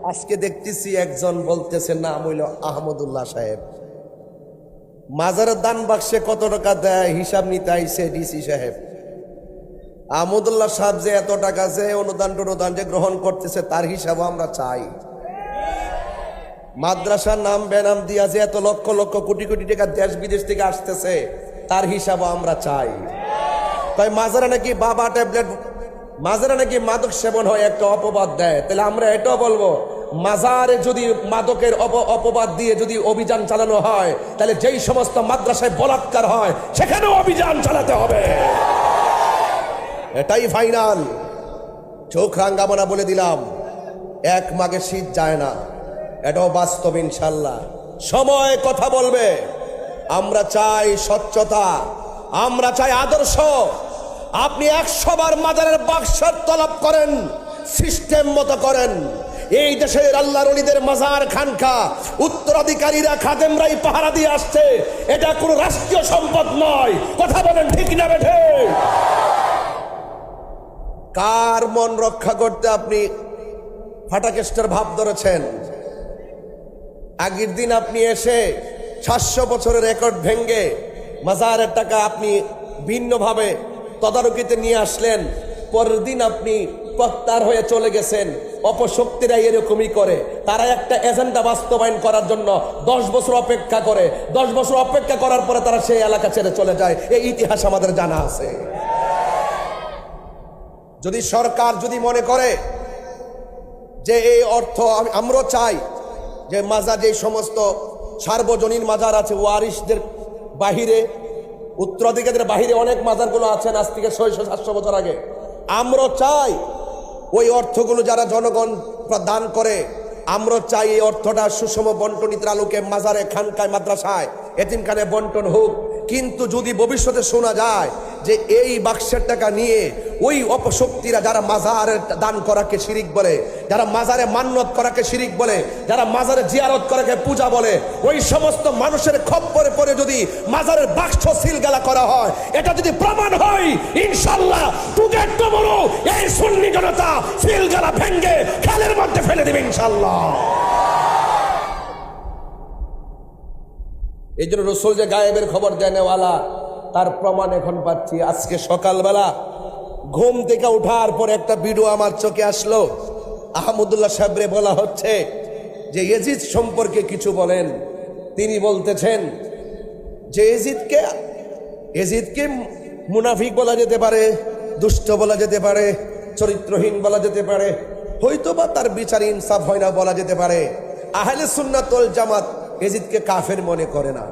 আজকে দেখতেছি একজন বলতেছে নাম হইল আহমদুল্লাহ সাহেব, মাজারের দান বাক্সে কত টাকা দেয় হিসাব নিতে আইছে ডিসি সাহেব। আহমদুল্লাহ সাহেব যে এত টাকা যে অনুদান যে গ্রহণ করতেছে তার হিসাবও আমরা চাই। মাদ্রাসার নাম বেনাম দিয়া যে এত লক্ষ লক্ষ কোটি কোটি টাকা দেশ বিদেশ থেকে আসতেছে তার হিসাবও আমরা চাই। তাই মাজারে নাকি বাবা ট্যাবলেট, মাজারে নাকি মাদক সেবন হয় একটা অপবাদ দেয়, তাহলে আমরা এটাও বলবো মাজারে যদি মাদকের অপবাদ দিয়ে যদি অভিযান চালানো হয় তাহলে যেই সমস্ত মাদ্রাসায় বলাৎকার হয় সেখানেও অভিযান চালাতে হবে। এটাই ফাইনাল। চোখ রাঙ্গামনা বলে দিলাম, এক মাঘে শীত যায় না, এটাও বাস্তব ইনশাল্লাহ। সময় কথা বলবে। আমরা চাই স্বচ্ছতা, আমরা চাই আদর্শ। আপনি 100 বার মাজারের বাক্সর তলব করেন, সিস্টেম মতো করেন। এই দেশের আল্লাহর ওলিদের মাজার খানকা উত্তরাধিকারীরা খাদেমরাই পাহারা দিয়ে আসছে, এটা কোনো রাষ্ট্রীয় সম্পদ নয়। কথা বলেন ঠিক না বেঠে? কার মন রক্ষা করতে আপনি ফাটাকেস্টের ভাব ধরেছেন? আগের দিন আপনি এসে 700 বছরের রেকর্ড ভেঙ্গে মাজারের টাকা আপনি ভিন্নভাবে তদারকিতে নিয়ে আসলেন, পরের দিন আপনি প্রত্যাহার হয়ে চলে গেছেন। অপশক্তিরা এরকমই করে, তারা একটা এজেন্ডা বাস্তবায়ন করার জন্য 10 বছর অপেক্ষা করে, 10 বছর অপেক্ষা করার পরে তারা সেই এলাকা ছেড়ে চলে যায়। এই ইতিহাস আমাদের জানা আছে। যদি সরকার যদি মনে করে যে এই অর্থ, আমরা চাই যে মাজার, যে সমস্ত সার্বজনীন মাজার আছে ওয়ারিসদের বাহিরে, উত্তরাধিকারীদের বাহিরে অনেক মাজারগুলো আছেন আজ থেকে 600-700 বছর আগে, আমরা চাই ওই অর্থগুলো যারা জনগণ দান করে, আমরা চাই এই অর্থটা সুষম বন্টনীতির আলোকে মাজারে, খানকায়, মাদ্রাসায়, এতিমখানে বন্টন হোক। কিন্তু যদি ভবিষ্যতে শোনা যায় যে এই বাক্সের টাকা নিয়ে ওই অপশক্তিরা যারা মাজারে দান করাকে শিরিক বলে, যারা মাজারে মান্নত করাকে শিরিক বলে, যারা মাজারে জিয়ারত করাকে পূজা বলে, ওই সমস্ত মানুষের খপ্পরে পড়ে যদি মাজারের বাক্স সিলগালা করা হয়, এটা যদি প্রমাণ হয়, ইনশাআল্লাহ টুকে টুমরো এই সুন্নি জনতা সিলগালা ভেঙ্গে খালের মধ্যে ফেলে দেবে ইনশাআল্লাহ। এই জন্য রসুল যে গায়েবের খবর দেনেওয়ালা, তার প্রমাণ এখন পাচ্ছি। আজকে সকালবেলা ঘুম থেকে ওঠার পর একটা ভিডিও আমার চোখে আসলো। আহমদুল্লাহ সাহেবরে বলা হচ্ছে যে ইয়াজিদ সম্পর্কে কিছু বলেন। তিনি বলতেছেন যে ইয়াজিদকে মুনাফিক বলা যেতে পারে, দুষ্ট বলা যেতে পারে, চরিত্রহীন বলা যেতে পারে, হয়তোবা তার বিচার ইনসাফ হয় না বলা যেতে পারে। আহলে সুন্নাত ওয়াল জামাত ইয়াজিদকে কাফের মনে করে না।